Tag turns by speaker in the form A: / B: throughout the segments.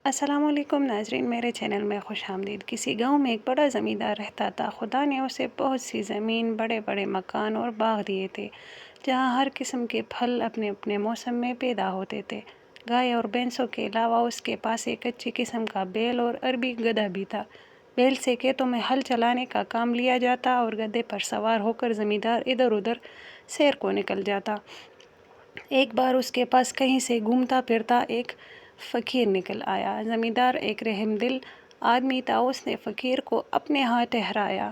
A: السلام علیکم ناظرین، میرے چینل میں خوش آمدید۔ کسی گاؤں میں ایک بڑا زمیندار رہتا تھا۔ خدا نے اسے بہت سی زمین، بڑے بڑے مکان اور باغ دیے تھے، جہاں ہر قسم کے پھل اپنے اپنے موسم میں پیدا ہوتے تھے۔ گائے اور بھینسوں کے علاوہ اس کے پاس ایک اچھی قسم کا بیل اور عربی گدھا بھی تھا۔ بیل سے کھیتوں میں ہل چلانے کا کام لیا جاتا اور گدھے پر سوار ہو کر زمیندار ادھر ادھر سیر کو نکل جاتا۔ ایک بار اس کے پاس کہیں سے گھومتا پھرتا ایک فقیر نکل آیا۔ زمیندار ایک رحم دل آدمی تھا۔ اس نے فقیر کو اپنے ہاں ٹھہرایا،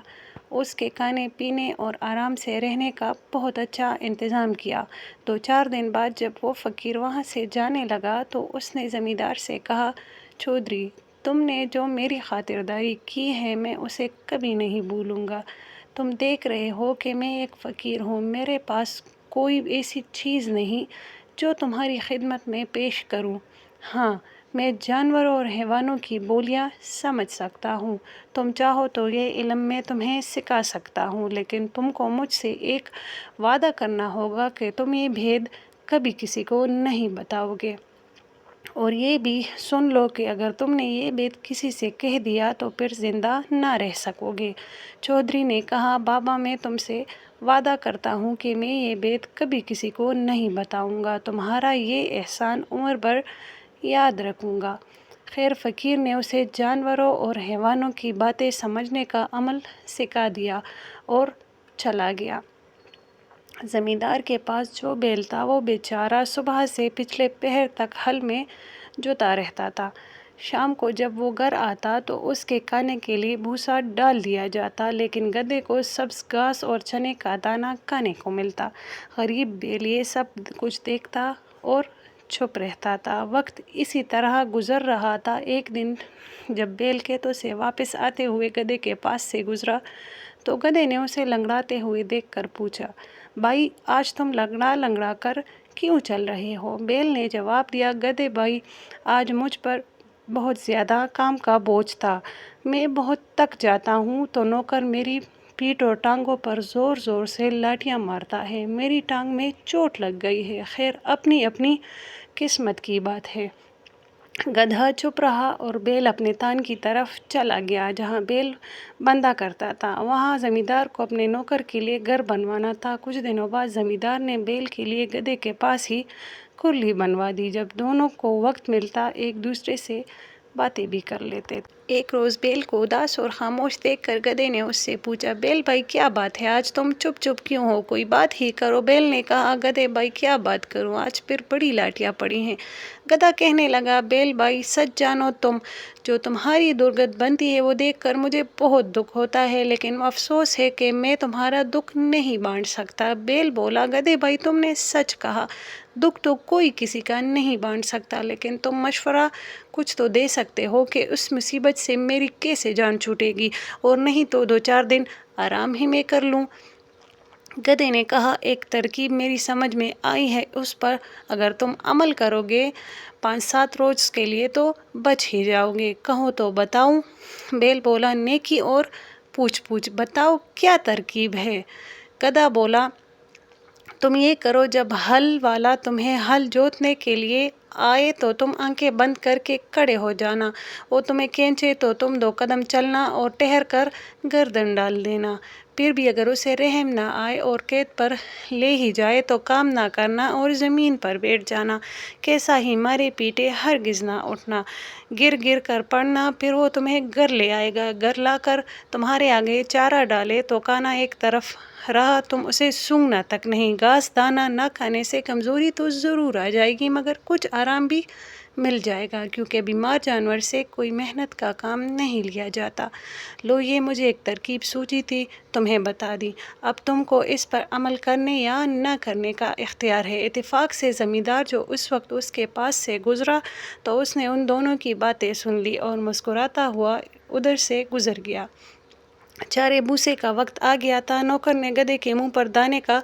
A: اس کے کھانے پینے اور آرام سے رہنے کا بہت اچھا انتظام کیا۔ 2-4 دن بعد جب وہ فقیر وہاں سے جانے لگا تو اس نے زمیندار سے کہا، چودھری، تم نے جو میری خاطرداری کی ہے میں اسے کبھی نہیں بھولوں گا۔ تم دیکھ رہے ہو کہ میں ایک فقیر ہوں، میرے پاس کوئی ایسی چیز نہیں جو تمہاری خدمت میں پیش کروں۔ ہاں، میں جانوروں اور حیوانوں کی بولیاں سمجھ سکتا ہوں۔ تم چاہو تو یہ علم میں تمہیں سکھا سکتا ہوں، لیکن تم کو مجھ سے ایک وعدہ کرنا ہوگا کہ تم یہ بھید کبھی کسی کو نہیں بتاؤ گے۔ اور یہ بھی سن لو کہ اگر تم نے یہ بھید کسی سے کہہ دیا تو پھر زندہ نہ رہ سکو گے۔ چودھری نے کہا، بابا، میں تم سے وعدہ کرتا ہوں کہ میں یہ بھید کبھی کسی کو نہیں بتاؤں گا۔ تمہارا یہ احسان عمر بھر یاد رکھوں گا۔ خیر، فقیر نے اسے جانوروں اور حیوانوں کی باتیں سمجھنے کا عمل سکھا دیا اور چلا گیا۔ زمیندار کے پاس جو بیل تھا وہ بیچارہ صبح سے پچھلے پہر تک ہل میں جوتا رہتا تھا۔ شام کو جب وہ گھر آتا تو اس کے کھانے کے لیے بھوسا ڈال دیا جاتا، لیکن گدھے کو سبز گھاس اور چنے کا دانہ کھانے کو ملتا۔ غریب بیل یہ سب کچھ دیکھتا اور چھپ رہتا تھا۔ وقت اسی طرح گزر رہا تھا۔ ایک دن جب بیل کھیتوں سے واپس آتے ہوئے گدھے کے پاس سے گزرا تو گدھے نے اسے لنگڑاتے ہوئے دیکھ کر پوچھا، بھائی، آج تم لنگڑا لنگڑا کر کیوں چل رہے ہو؟ بیل نے جواب دیا، گدھے بھائی، آج مجھ پر بہت زیادہ کام کا بوجھ تھا، میں بہت تک جاتا ہوں تو نوکر میری پیٹھ اور ٹانگوں پر زور زور سے لاٹھیاں مارتا ہے، میری ٹانگ میں چوٹ لگ گئی ہے۔ خیر، اپنی اپنی قسمت کی بات ہے۔ گدھا چپ رہا اور بیل اپنے تان کی طرف چلا گیا جہاں بیل بندھا کرتا تھا۔ وہاں زمیندار کو اپنے نوکر کے لیے گھر بنوانا تھا۔ کچھ دنوں بعد زمیندار نے بیل کے لیے گدھے کے پاس ہی کھرلی بنوا دی۔ جب دونوں کو وقت ملتا ایک دوسرے سے باتیں بھی کر لیتے تھے۔ ایک روز بیل کو اداس اور خاموش دیکھ کر گدھے نے اس سے پوچھا، بیل بھائی، کیا بات ہے؟ آج تم چپ چپ کیوں ہو؟ کوئی بات ہی کرو۔ بیل نے کہا، گدھے بھائی، کیا بات کروں، آج پھر بڑی لاٹیاں پڑی ہیں۔ گدھا کہنے لگا، بیل بھائی، سچ جانو، جو تمہاری درگت بنتی ہے وہ دیکھ کر مجھے بہت دکھ ہوتا ہے، لیکن افسوس ہے کہ میں تمہارا دکھ نہیں بانٹ سکتا۔ بیل بولا، گدھے بھائی، تم نے سچ کہا، دکھ تو کوئی کسی کا نہیں بانٹ سکتا، لیکن تم مشورہ کچھ تو دے سکتے ہو کہ اس مصیبت سے میری کیسے جان چھوٹے گی، اور نہیں تو 2-4 دن آرام ہی میں کر لوں۔ گدھے نے کہا، ایک ترکیب میری سمجھ میں آئی ہے، اس پر اگر تم عمل کرو گے 5-7 روز کے لیے تو بچ ہی جاؤ گے، کہو تو بتاؤں؟ بیل بولا، نیکی اور پوچھ پوچھ، بتاؤ کیا ترکیب ہے؟ گدھا بولا، تم یہ کرو، جب ہل والا تمہیں ہل جوتنے کے لیے آئے تو تم آنکھیں بند کر کے کھڑے ہو جانا، وہ تمہیں کھینچے تو تم 2 قدم چلنا اور ٹھہر کر گردن ڈال دینا، پھر بھی اگر اسے رحم نہ آئے اور کھیت پر لے ہی جائے تو کام نہ کرنا اور زمین پر بیٹھ جانا، کیسا ہی مارے پیٹے ہرگز نہ اٹھنا، گر گر کر پڑنا، پھر وہ تمہیں گھر لے آئے گا، گھر لا کر تمہارے آگے چارہ ڈالے تو کھانا ایک طرف رہا، تم اسے سونگھنا تک نہیں، گھاس دانہ نہ کھانے سے کمزوری تو ضرور آ جائے گی مگر کچھ آرام بھی مل جائے گا، کیونکہ بیمار جانور سے کوئی محنت کا کام نہیں لیا جاتا۔ لو، یہ مجھے ایک ترکیب سوچی تھی، تمہیں بتا دی، اب تم کو اس پر عمل کرنے یا نہ کرنے کا اختیار ہے۔ اتفاق سے زمیندار جو اس وقت اس کے پاس سے گزرا تو اس نے ان دونوں کی باتیں سن لی اور مسکراتا ہوا ادھر سے گزر گیا۔ چارے بھوسے کا وقت آ گیا تھا۔ نوکر نے گدھے کے منہ پر دانے کا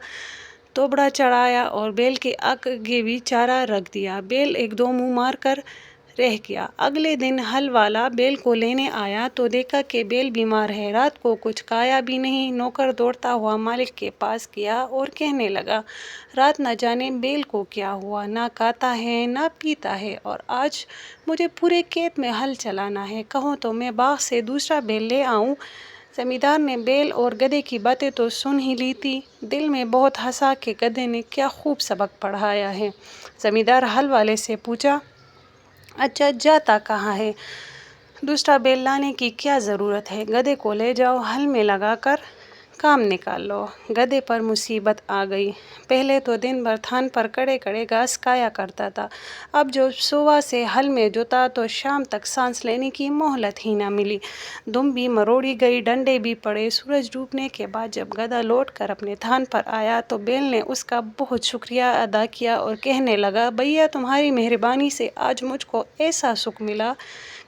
A: توبڑا چڑھایا اور بیل کے آگے بھی چارہ رکھ دیا۔ بیل 1-2 منہ مار کر رہ گیا۔ اگلے دن ہل والا بیل کو لینے آیا تو دیکھا کہ بیل بیمار ہے، رات کو کچھ کھایا بھی نہیں۔ نوکر دوڑتا ہوا مالک کے پاس گیا اور کہنے لگا، رات نہ جانے بیل کو کیا ہوا، نہ کھاتا ہے نہ پیتا ہے، اور آج مجھے پورے کھیت میں ہل چلانا ہے، کہو تو میں باغ سے دوسرا بیل لے آؤں۔ زمیندار نے بیل اور گدھے کی باتیں تو سن ہی لی تھی، دل میں بہت ہنسا کہ گدھے نے کیا خوب سبق پڑھایا ہے۔ زمیندار ہل والے سے پوچھا، اچھا جاتا کہاں ہے؟ دوسرا بیل لانے کی کیا ضرورت ہے، گدھے کو لے جاؤ، ہل میں لگا کر کام نکال لو۔ گدھے پر مصیبت آ گئی۔ پہلے تو دن بھر تھان پر کڑے کڑے گھاس کھایا کرتا تھا، اب جو صبح سے ہل میں جوتا تو شام تک سانس لینے کی مہلت ہی نہ ملی۔ دم بھی مروڑی گئی، ڈنڈے بھی پڑے۔ سورج ڈوبنے کے بعد جب گدھا لوٹ کر اپنے تھان پر آیا تو بیل نے اس کا بہت شکریہ ادا کیا اور کہنے لگا، بھیا تمہاری مہربانی سے آج مجھ کو ایسا سکھ ملا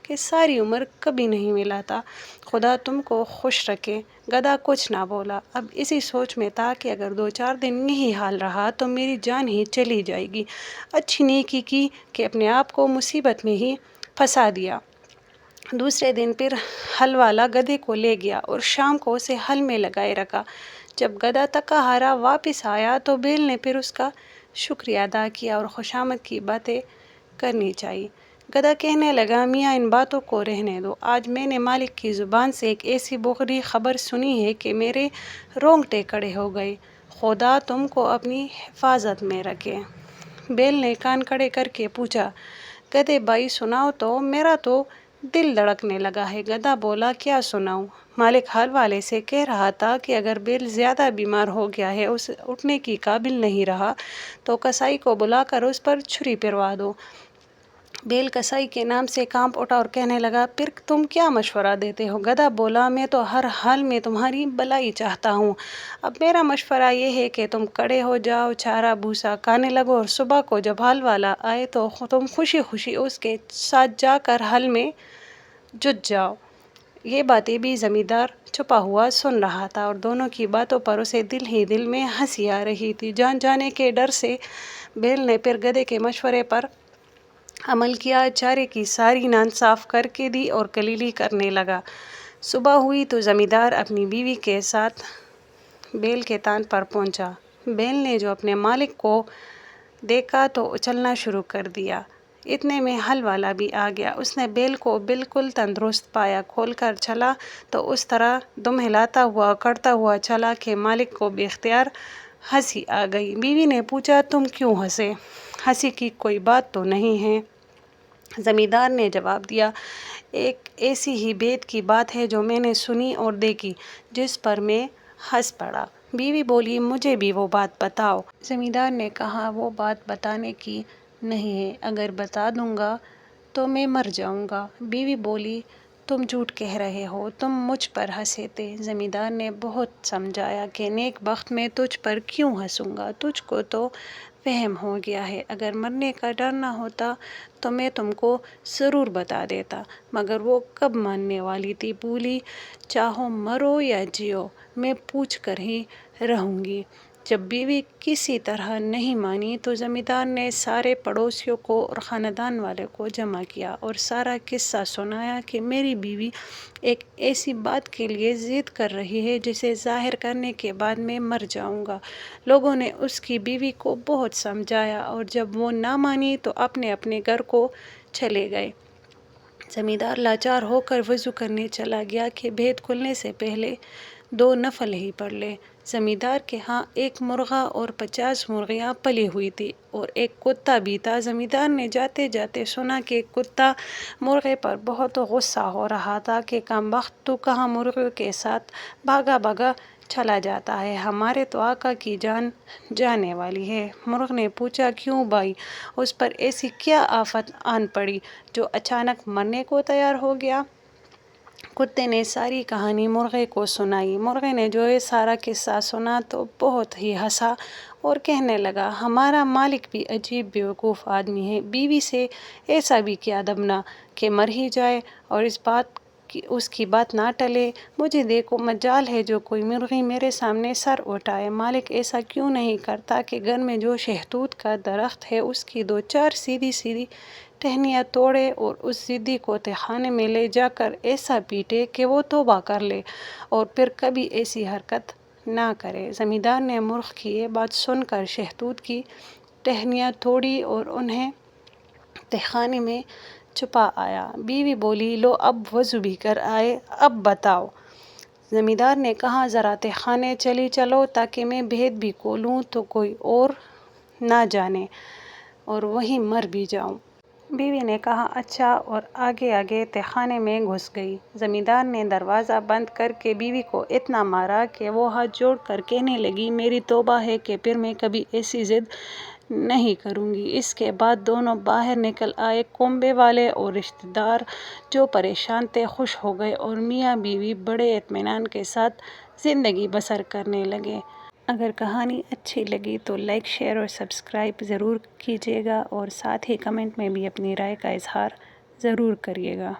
A: کہ ساری عمر کبھی نہیں ملا تھا، خدا تم کو خوش رکھے۔ گدھا کچھ نہ بولا، اب اسی سوچ میں تھا کہ اگر 2-4 دن یہی حال رہا تو میری جان ہی چلی جائے گی۔ اچھی نیکی کی کہ اپنے آپ کو مصیبت میں ہی پھنسا دیا۔ دوسرے دن پھر ہل والا گدھے کو لے گیا اور شام کو اسے ہل میں لگائے رکھا۔ جب گدھا تھکا ہارا واپس آیا تو بیل نے پھر اس کا شکریہ ادا کیا اور خوشامد کی باتیں کرنی چاہی۔ گدھا کہنے لگا، میاں ان باتوں کو رہنے دو، آج میں نے مالک کی زبان سے ایک ایسی بغری خبر سنی ہے کہ میرے رونگٹے کھڑے ہو گئے، خدا تم کو اپنی حفاظت میں رکھے۔ بیل نے کان کھڑے کر کے پوچھا، گدھے بھائی سناؤ تو، میرا تو دل دھڑکنے لگا ہے۔ گدھا بولا، کیا سناؤں؟ مالک ہل والے سے کہہ رہا تھا کہ اگر بیل زیادہ بیمار ہو گیا ہے، اسے اٹھنے کی قابل نہیں رہا، تو کسائی کو بلا کر اس پر چھری پھروا دو۔ بیل کسائی کے نام سے کانپ اٹھا اور کہنے لگا، پھر تم کیا مشورہ دیتے ہو؟ گدھا بولا، میں تو ہر حال میں تمہاری بھلائی چاہتا ہوں، اب میرا مشورہ یہ ہے کہ تم کھڑے ہو جاؤ، چارہ بھوسا کھانے لگو، اور صبح کو جب ہل والا آئے تو تم خوشی خوشی اس کے ساتھ جا کر ہل میں جت جاؤ۔ یہ باتیں بھی زمیندار چھپا ہوا سن رہا تھا اور دونوں کی باتوں پر اسے دل ہی دل میں ہنسی آ رہی تھی۔ جان جانے کے ڈر سے بیل نے پھر گدھے کے مشورے پر عمل کیا، چارے کی ساری نان صاف کر کے دی اور کلیلی کرنے لگا۔ صبح ہوئی تو زمیندار اپنی بیوی کے ساتھ بیل کے تھان پر پہنچا۔ بیل نے جو اپنے مالک کو دیکھا تو اچلنا شروع کر دیا۔ اتنے میں ہل والا بھی آ گیا۔ اس نے بیل کو بالکل تندرست پایا، کھول کر چلا تو اس طرح دم ہلاتا ہوا کرتا ہوا چلا کہ مالک کو بے اختیار ہنسی آ گئی۔ بیوی نے پوچھا، تم کیوں ہنسے؟ ہنسی کی کوئی بات تو نہیں ہے۔ زمیندار نے جواب دیا، ایک ایسی ہی بھید کی بات ہے جو میں نے سنی اور دیکھی، جس پر میں ہنس پڑا۔ بیوی بولی، مجھے بھی وہ بات بتاؤ۔ زمیندار نے کہا، وہ بات بتانے کی نہیں ہے، اگر بتا دوں گا تو میں مر جاؤں گا۔ بیوی بولی، تم جھوٹ کہہ رہے ہو، تم مجھ پر ہنسے تھے۔ زمیندار نے بہت سمجھایا کہ نیک بخت میں تجھ پر کیوں ہنسوں گا، تجھ کو تو وہم ہو گیا ہے، اگر مرنے کا ڈر نہ ہوتا تو میں تم کو ضرور بتا دیتا، مگر وہ کب ماننے والی تھی؟ بولی، چاہو مرو یا جیو، میں پوچھ کر ہی رہوں گی۔ جب بیوی کسی طرح نہیں مانی تو زمیندار نے سارے پڑوسیوں کو اور خاندان والوں کو جمع کیا اور سارا قصہ سنایا کہ میری بیوی ایک ایسی بات کے لیے ضد کر رہی ہے جسے ظاہر کرنے کے بعد میں مر جاؤں گا۔ لوگوں نے اس کی بیوی کو بہت سمجھایا اور جب وہ نہ مانی تو اپنے اپنے گھر کو چلے گئے۔ زمیندار لاچار ہو کر وضو کرنے چلا گیا کہ بھید کھلنے سے پہلے 2 نفل ہی پڑھ لے۔ زمیندار کے ہاں ایک مرغا اور 50 مرغیاں پلی ہوئی تھی اور ایک کتا بھی تھا۔ زمیندار نے جاتے جاتے سنا کہ کتا مرغے پر بہت غصہ ہو رہا تھا کہ کم بخت، تو کہاں مرغیوں کے ساتھ بھاگا بھاگا چلا جاتا ہے، ہمارے تو آقا کی جان جانے والی ہے۔ مرغ نے پوچھا، کیوں بھائی، اس پر ایسی کیا آفت آن پڑی جو اچانک مرنے کو تیار ہو گیا؟ کتے نے ساری کہانی مرغے کو سنائی۔ مرغے نے جو یہ سارا قصہ سنا تو بہت ہی ہنسا اور کہنے لگا، ہمارا مالک بھی عجیب بیوقوف آدمی ہے، بیوی سے ایسا بھی کیا دم نہ کہ مر ہی جائے، اور اس بات کہ اس کی بات نہ ٹلے۔ مجھے دیکھو مجال ہے جو کوئی مرغی میرے سامنے سر اٹھائے۔ مالک ایسا کیوں نہیں کرتا کہ گھر میں جو شہتوت کا درخت ہے اس کی 2-4 سیدھی سیدھی ٹہنیاں توڑے اور اس ضدی کو تہخانے میں لے جا کر ایسا پیٹے کہ وہ توبہ کر لے اور پھر کبھی ایسی حرکت نہ کرے۔ زمیندار نے مرغ کی یہ بات سن کر شہتوت کی ٹہنیاں توڑی اور انہیں تہخانے میں چھپا آیا۔ بیوی بولی، لو اب وضو بھی کر آئے، اب بتاؤ۔ زمیندار نے کہا، ذرا تہخانے چلی چلو تاکہ میں بھید بھی کھولوں تو کوئی اور نہ جانے اور وہیں مر بھی جاؤں۔ بیوی نے کہا، اچھا، اور آگے آگے تہخانے میں گھس گئی۔ زمیندار نے دروازہ بند کر کے بیوی کو اتنا مارا کہ وہ ہاتھ جوڑ کر کہنے لگی، میری توبہ ہے کہ پھر میں کبھی ایسی ضد نہیں کروں گی۔ اس کے بعد دونوں باہر نکل آئے۔ کنبے والے اور رشتہ دار جو پریشان تھے خوش ہو گئے اور میاں بیوی بڑے اطمینان کے ساتھ زندگی بسر کرنے لگے۔ اگر کہانی اچھی لگی تو لائک، شیئر اور سبسکرائب ضرور کیجیے گا اور ساتھ ہی کمنٹ میں بھی اپنی رائے کا اظہار ضرور کریے گا۔